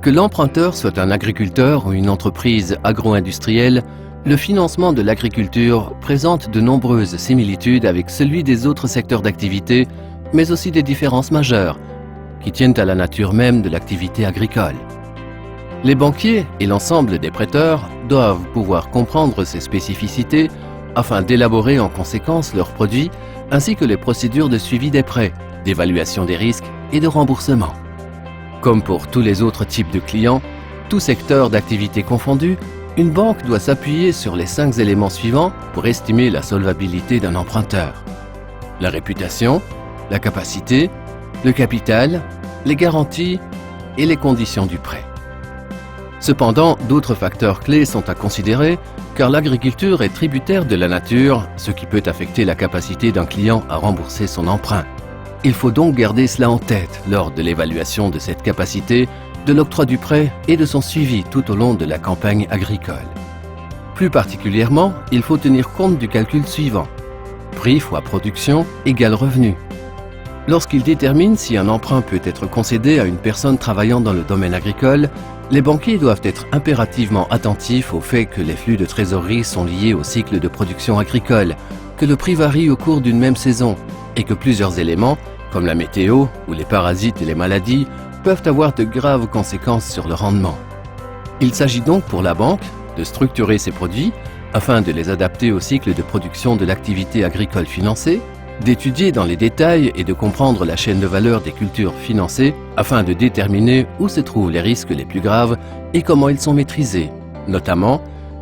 Que l'emprunteur soit un agriculteur ou une entreprise agro-industrielle, le financement de l'agriculture présente de nombreuses similitudes avec celui des autres secteurs d'activité, mais aussi des différences majeures qui tiennent à la nature même de l'activité agricole. Les banquiers et l'ensemble des prêteurs doivent pouvoir comprendre ces spécificités afin d'élaborer en conséquence leurs produits ainsi que les procédures de suivi des prêts, d'évaluation des risques et de remboursement. Comme pour tous les autres types de clients, tout secteur d'activité confondu, une banque doit s'appuyer sur les 5 éléments suivants pour estimer la solvabilité d'un emprunteur. La réputation, la capacité, le capital, les garanties et les conditions du prêt. Cependant, d'autres facteurs clés sont à considérer car l'agriculture est tributaire de la nature, ce qui peut affecter la capacité d'un client à rembourser son emprunt. Il faut donc garder cela en tête lors de l'évaluation de cette capacité, de l'octroi du prêt et de son suivi tout au long de la campagne agricole. Plus particulièrement, il faut tenir compte du calcul suivant. Prix fois production égale revenu. Lorsqu'il détermine si un emprunt peut être concédé à une personne travaillant dans le domaine agricole, les banquiers doivent être impérativement attentifs au fait que les flux de trésorerie sont liés au cycle de production agricole, que le prix varie au cours d'une même saison et que plusieurs éléments, comme la météo ou les parasites et les maladies, peuvent avoir de graves conséquences sur le rendement. Il s'agit donc pour la banque de structurer ses produits afin de les adapter au cycle de production de l'activité agricole financée, d'étudier dans les détails et de comprendre la chaîne de valeur des cultures financées afin de déterminer où se trouvent les risques les plus graves et comment ils sont maîtrisés, notamment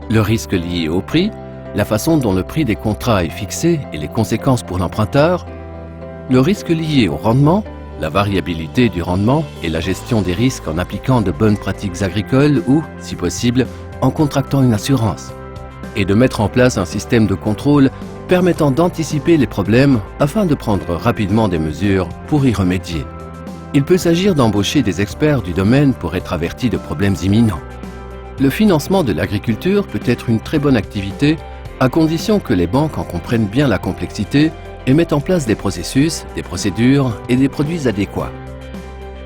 le risque lié au prix, la façon dont le prix des contrats est fixé et les conséquences pour l'emprunteur, le risque lié au rendement, la variabilité du rendement et la gestion des risques en appliquant de bonnes pratiques agricoles ou, si possible, en contractant une assurance, et de mettre en place un système de contrôle permettant d'anticiper les problèmes afin de prendre rapidement des mesures pour y remédier. Il peut s'agir d'embaucher des experts du domaine pour être avertis de problèmes imminents. Le financement de l'agriculture peut être une très bonne activité à condition que les banques en comprennent bien la complexité et mettent en place des processus, des procédures et des produits adéquats.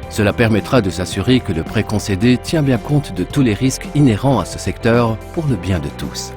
Cela permettra de s'assurer que le prêt concédé tient bien compte de tous les risques inhérents à ce secteur pour le bien de tous.